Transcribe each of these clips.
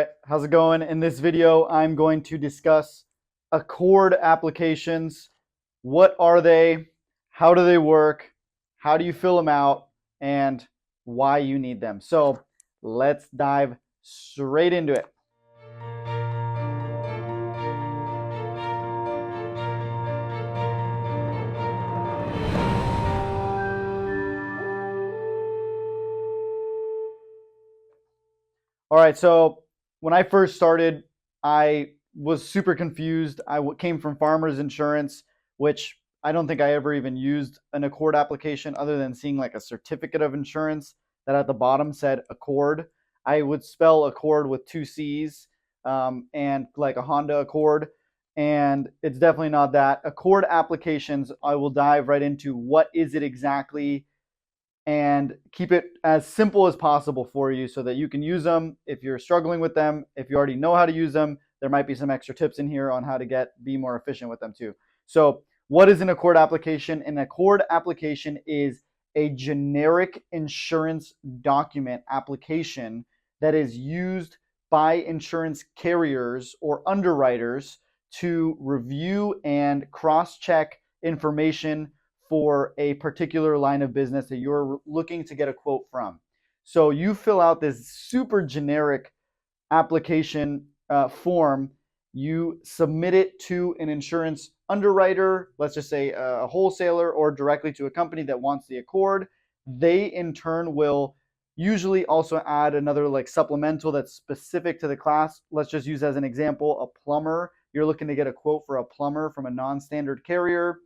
right, how's it going? In this video, I'm going to discuss ACORD applications. What are they? How do they work? How do you fill them out? And why you need them. So let's dive straight into it. All right, so when I first started, I was super confused. Came from Farmers Insurance, which I don't think I ever even used an ACORD application other than seeing like a certificate of insurance that at the bottom said ACORD. I would spell ACORD with two C's and like a Honda Accord, and it's definitely not that. ACORD applications, I will dive right into what is it exactly and keep it as simple as possible for you so that you can use them if you're struggling with them. If you already know how to use them, there might be some extra tips in here on how to be more efficient with them too. So what is an ACORD application? An ACORD application is a generic insurance document application that is used by insurance carriers or underwriters to review and cross-check information for a particular line of business that you're looking to get a quote from. So you fill out this super generic application form, you submit it to an insurance underwriter, let's just say a wholesaler, or directly to a company that wants the ACORD. They in turn will usually also add another like supplemental that's specific to the class. Let's just use as an example a plumber. You're looking to get a quote for a plumber from a non-standard carrier.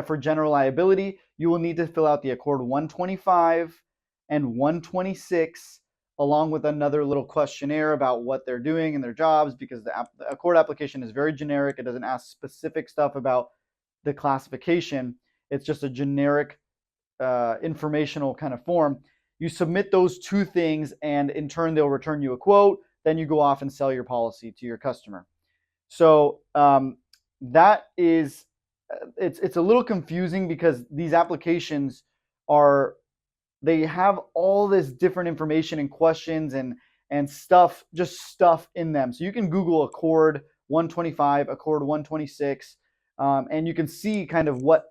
For general liability, you will need to fill out the ACORD 125 and 126 along with another little questionnaire about what they're doing in their jobs, because the ACORD application is very generic. It doesn't ask specific stuff about the classification. It's just a generic informational kind of form. You submit those two things, and in turn, they'll return you a quote. Then you go off and sell your policy to your customer. So that is it's a little confusing because these applications they have all this different information and questions and stuff, just stuff in them. So you can Google ACORD 125, ACORD 126, and you can see kind of what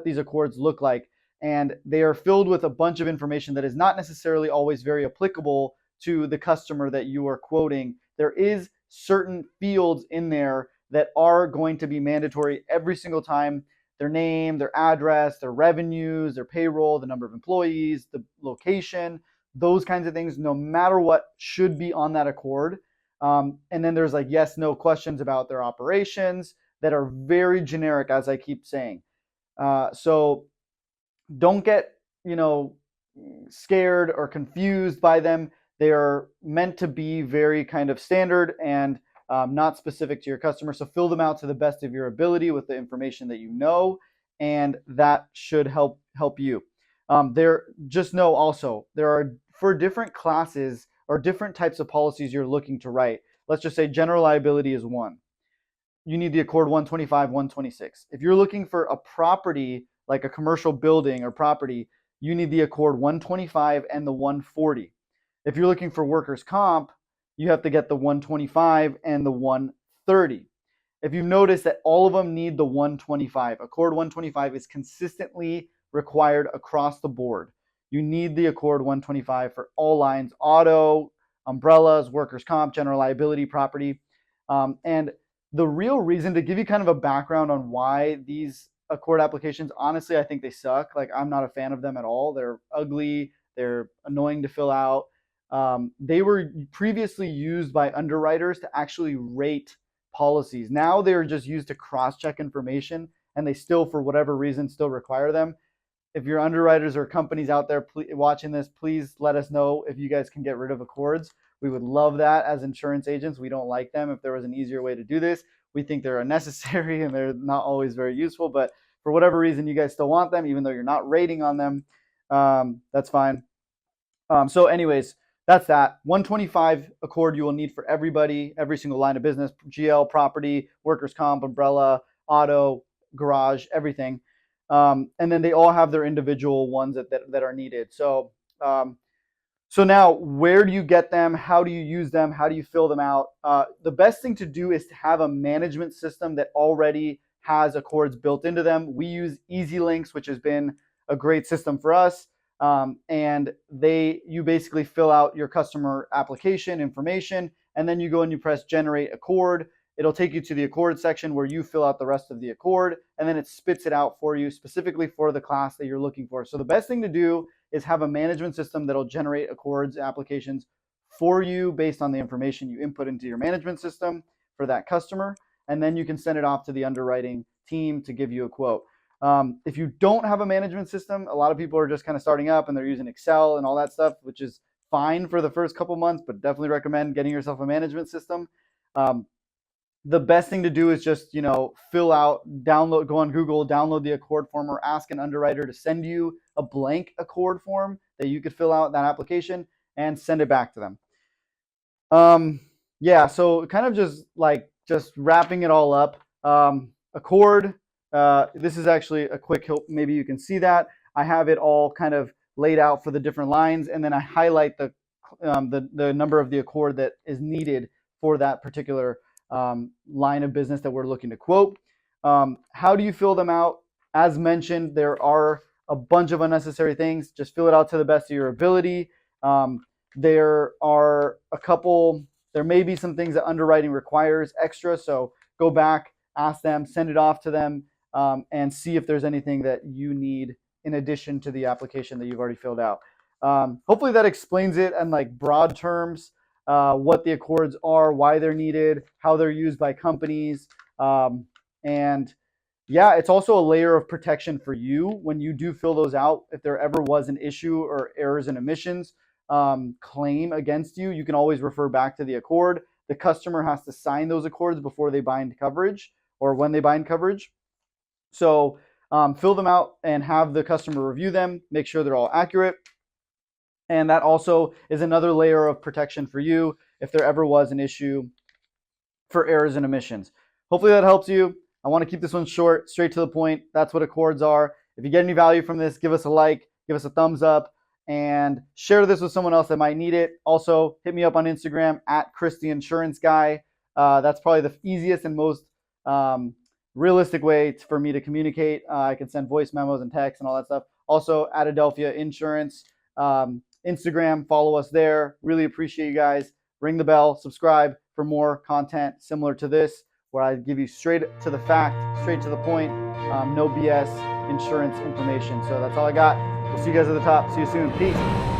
these ACORDs look like. And they are filled with a bunch of information that is not necessarily always very applicable to the customer that you are quoting. There is certain fields in there that are going to be mandatory every single time: their name, their address, their revenues, their payroll, the number of employees, the location, those kinds of things, no matter what, should be on that ACORD. And then there's like yes, no questions about their operations that are very generic, as I keep saying. So don't get, scared or confused by them. They are meant to be very kind of standard and not specific to your customer. So fill them out to the best of your ability with the information that you know, and that should help you. Just know also there are, for different classes or different types of policies you're looking to write. Let's just say general liability is one. You need the ACORD 125, 126. If you're looking for a property like a commercial building or property, you need the ACORD 125 and the 140. If you're looking for workers' comp, you have to get the 125 and the 130. If you've noticed that all of them need the 125, ACORD 125 is consistently required across the board. You need the ACORD 125 for all lines: auto, umbrellas, workers' comp, general liability, property. And the real reason, to give you kind of a background on why these ACORD applications, honestly, I think they suck. Like, I'm not a fan of them at all. They're ugly. They're annoying to fill out. They were previously used by underwriters to actually rate policies. Now they're just used to cross-check information, and they still, for whatever reason, still require them. If your underwriters or companies out there watching this, please let us know if you guys can get rid of ACORDs. We would love that as insurance agents. We don't like them. If there was an easier way to do this, we think they're unnecessary and they're not always very useful. But for whatever reason, you guys still want them, even though you're not rating on them. That's fine. So anyways, that's that. 125 ACORD you will need for everybody, every single line of business: GL, property, workers' comp, umbrella, auto, garage, everything. And then they all have their individual ones that are needed. So So now, where do you get them? How do you use them? How do you fill them out? The best thing to do is to have a management system that already has ACORDs built into them. We use EasyLinks, which has been a great system for us. And you basically fill out your customer application information, and then you go and you press generate ACORD. It'll take you to the ACORD section where you fill out the rest of the ACORD, and then it spits it out for you specifically for the class that you're looking for. So the best thing to do is have a management system that'll generate ACORDs applications for you based on the information you input into your management system for that customer, and then you can send it off to the underwriting team to give you a quote. If you don't have a management system, a lot of people are just kind of starting up and they're using Excel and all that stuff, which is fine for the first couple months, but definitely recommend getting yourself a management system. The best thing to do is just, fill out, download, go on Google, download the ACORD form, or ask an underwriter to send you a blank ACORD form that you could fill out that application and send it back to them. Yeah, so kind of just wrapping it all up. ACORD, this is actually a quick, maybe you can see that. I have it all kind of laid out for the different lines, and then I highlight the number of the ACORD that is needed for that particular line of business that we're looking to quote. How do you fill them out? As mentioned, there are a bunch of unnecessary things. Just fill it out to the best of your ability. There may be some things that underwriting requires extra, so go back, ask them, send it off to them, and see if there's anything that you need in addition to the application that you've already filled out. Hopefully that explains it in like broad terms. What the ACORDs are, why they're needed, how they're used by companies. And yeah, it's also a layer of protection for you when you do fill those out. If there ever was an issue or errors and omissions claim against you, you can always refer back to the ACORD. The customer has to sign those ACORDs before they bind coverage or when they bind coverage. So fill them out and have the customer review them, make sure they're all accurate. And that also is another layer of protection for you if there ever was an issue for errors and omissions. Hopefully that helps you. I want to keep this one short, straight to the point. That's what ACORDs are. If you get any value from this, give us a like, give us a thumbs up, and share this with someone else that might need it. Also, hit me up on Instagram at Chris the Insurance Guy. That's probably the easiest and most realistic way for me to communicate. I can send voice memos and texts and all that stuff. Also, at Adelphia Insurance. Instagram, follow us there. Really appreciate you guys. Ring the bell, subscribe for more content similar to this, where I give you straight to the fact, straight to the point, no BS insurance information. So that's all I got. We'll see you guys at the top. See you soon. Peace.